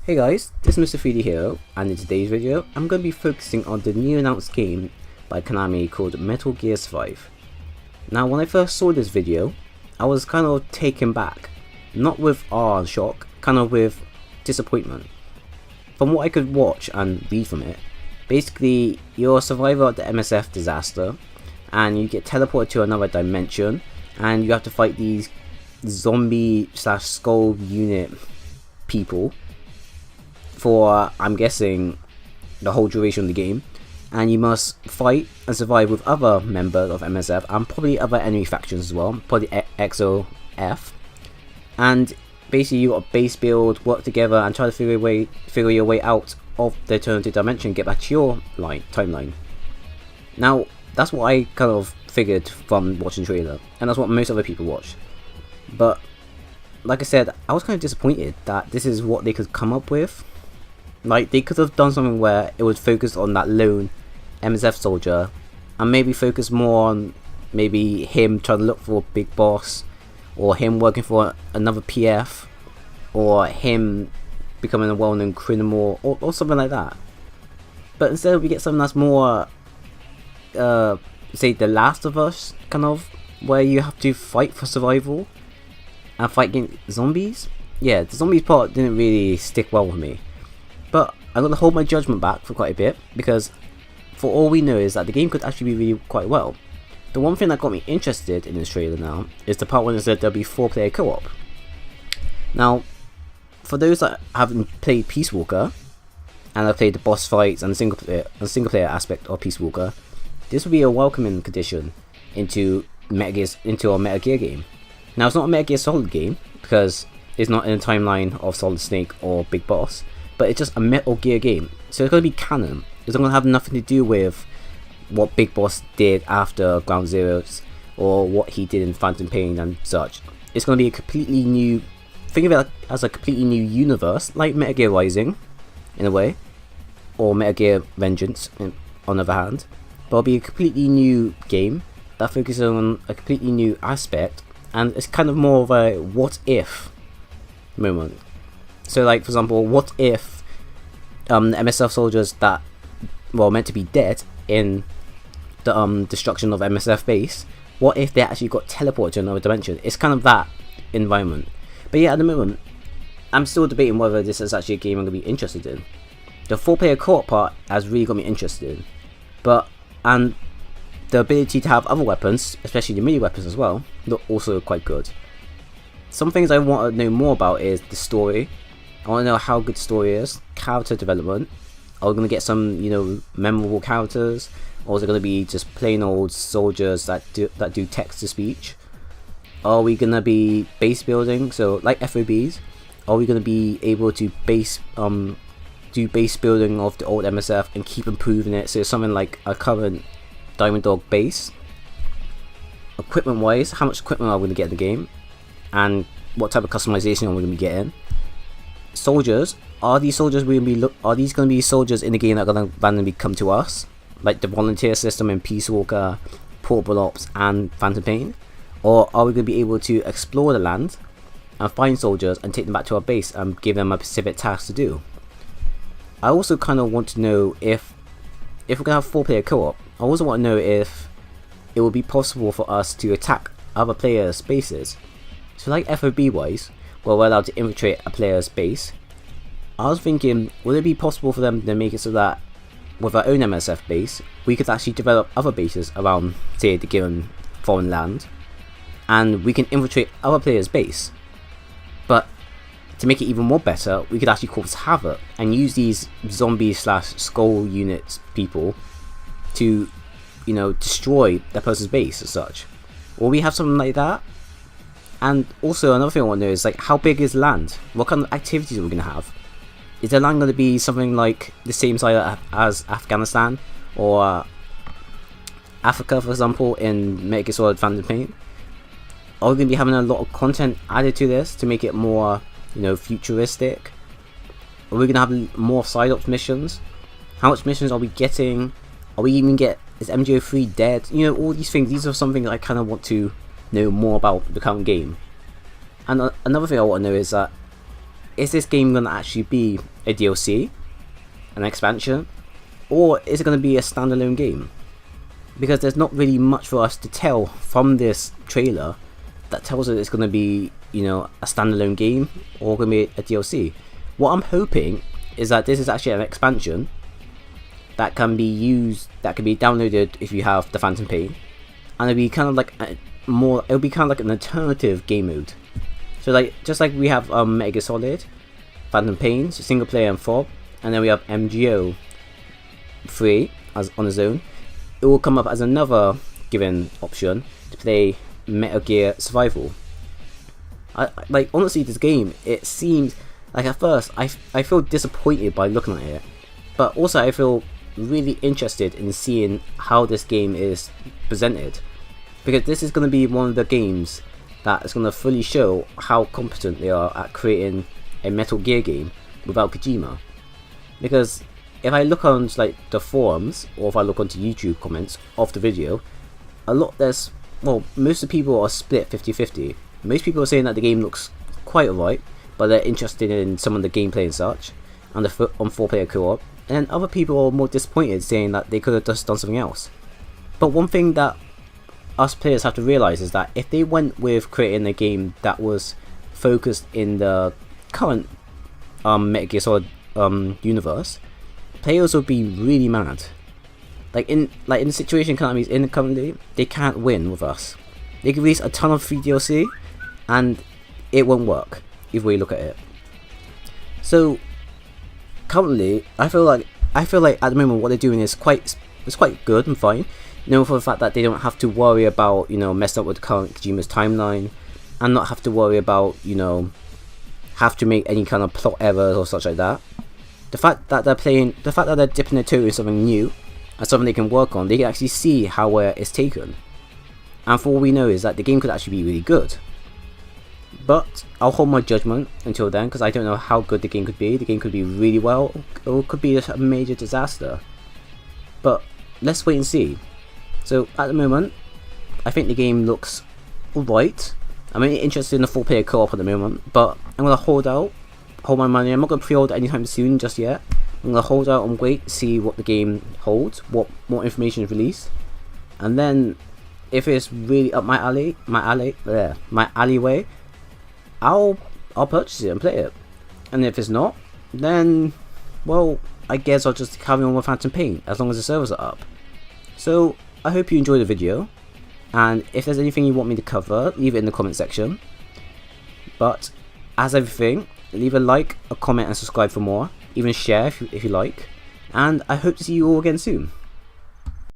Hey guys, this is Mr. 3D Hero, and in today's video, I'm going to be focusing on the new announced game by Konami called Metal Gear Survive. Now, when I first saw this video, I was kind of taken back, not with awe and shock, kind of with disappointment. From what I could watch and read from it, basically, you're a survivor of the MSF disaster, and you get teleported to another dimension, and you have to fight these zombie/skull unit people for, I'm guessing, the whole duration of the game, and you must fight and survive with other members of MSF and probably other enemy factions as well, probably XOF, and basically you got a base build, work together and try to figure your way out of the alternative dimension, get back to your timeline. Now that's what I kind of figured from watching the trailer, and that's what most other people watch. But like I said, I was kind of disappointed that this is what they could come up with. Like, they could have done something where it was focused on that lone MSF soldier and maybe focus more on maybe him trying to look for a big boss, or him working for another PF, or him becoming a well-known criminal, or something like that. But instead we get something that's more say The Last of Us, kind of, where you have to fight for survival and fight against zombies. Yeah, the zombies part didn't really stick well with me. But I'm going to hold my judgment back for quite a bit, because for all we know is that the game could actually be really quite well. The one thing that got me interested in this trailer now is the part when it said there'll be 4-player co-op. Now, for those that haven't played Peace Walker, and have played the boss fights and the single player aspect of Peace Walker, this will be a welcoming addition into a Metal Gear game. Now, it's not a Metal Gear Solid game, because it's not in the timeline of Solid Snake or Big Boss, but it's just a Metal Gear game, so it's going to be canon. It's not going to have nothing to do with what Big Boss did after Ground Zeroes, or what he did in Phantom Pain and such. It's going to be a completely new, think of it as a completely new universe, like Metal Gear Rising, in a way, or Metal Gear Vengeance, on the other hand. But it'll be a completely new game that focuses on a completely new aspect, and it's kind of more of a what if moment. So, like, for example, what if the MSF soldiers that were meant to be dead in the destruction of MSF base, what if they actually got teleported to another dimension? It's kind of that environment. But yeah, at the moment, I'm still debating whether this is actually a game I'm going to be interested in. The 4-player co-op part has really got me interested, and the ability to have other weapons, especially the melee weapons as well, look also quite good. Some things I want to know more about is the story. I want to know how good the story is, character development. Are we going to get some, memorable characters, or is it going to be just plain old soldiers that do text to speech? Are we going to be base building, so like FOBs? Are we going to be able to do base building of the old MSF and keep improving it, so something like a current Diamond Dog base? Equipment wise, how much equipment are we going to get in the game, and what type of customization are we going to be getting? Soldiers, are these going to be soldiers in the game that are going to randomly come to us, like the volunteer system in Peace Walker, Portable Ops and Phantom Pain? Or are we going to be able to explore the land and find soldiers and take them back to our base and give them a specific task to do? I also kind of want to know if we're going to have 4-player co-op, I also want to know if it will be possible for us to attack other players' bases. So like FOB wise, where we're allowed to infiltrate a player's base, I was thinking, would it be possible for them to make it so that with our own MSF base, we could actually develop other bases around, say, the given foreign land, and we can infiltrate other players' base. But to make it even more better, we could actually cause havoc and use these zombie/skull units people to, destroy their person's base as such. Will we have something like that? And also another thing I want to know is, like, how big is land? What kind of activities are we going to have? Is the land going to be something like the same size as Afghanistan or Africa, for example, in Metal Gear Solid Phantom Pain? Are we going to be having a lot of content added to this to make it more, futuristic? Are we going to have more side ops missions? How much missions are we getting? Are we even is MGSV dead? All these things. These are something that I kind of want to know more about the current game. And another thing I want to know is that is this game gonna actually be a DLC, an expansion, or is it gonna be a standalone game? Because there's not really much for us to tell from this trailer that tells us it's gonna be, you know, a standalone game or gonna be a DLC. What I'm hoping is that this is actually an expansion that can be used, that can be downloaded if you have the Phantom Pain, and it'll be kind of like it'll be kind of like an alternative game mode. So like, just like we have Metal Gear Solid, Phantom Pain, single player and FOB, and then we have MGO 3 as on its own. It will come up as another given option to play Metal Gear Survival. Like, honestly, this game, it seems like, at first I feel disappointed by looking at it, but also I feel really interested in seeing how this game is presented, because this is going to be one of the games that is going to fully show how competent they are at creating a Metal Gear game without Kojima. Because if I look on like the forums, or if I look onto YouTube comments of the video, most of the people are split 50-50. Most people are saying that the game looks quite alright, but they're interested in some of the gameplay and such, and the on 4-player co-op. And then other people are more disappointed, saying that they could have just done something else. But one thing that us players have to realise is that if they went with creating a game that was focused in the current Metal Gear Solid universe, players would be really mad. Like in the situation currently, they can't win with us. They could release a ton of free DLC, and it won't work if we look at it. So currently, I feel like at the moment what they're doing is quite good and fine. You know, for the fact that they don't have to worry about, you know, messing up with the current Kojima's timeline, and not have to worry about, you know, have to make any kind of plot errors or such like that. The fact that they're dipping their toe in something new and something they can work on, they can actually see how it's taken. And for all we know is that the game could actually be really good. But I'll hold my judgment until then, because I don't know how good the game could be. The game could be really well, or it could be a major disaster. But let's wait and see. So at the moment, I think the game looks alright. I'm really interested in the 4-player co-op at the moment, but I'm going to hold my money. I'm not going to pre-order anytime soon just yet. I'm going to hold out and wait, see what the game holds, what more information is released, and then if it's really up my alleyway, I'll purchase it and play it. And if it's not, then, well, I guess I'll just carry on with Phantom Pain as long as the servers are up. So I hope you enjoyed the video, and if there's anything you want me to cover, leave it in the comment section. But as everything, leave a like, a comment and subscribe for more, even share if you like, and I hope to see you all again soon.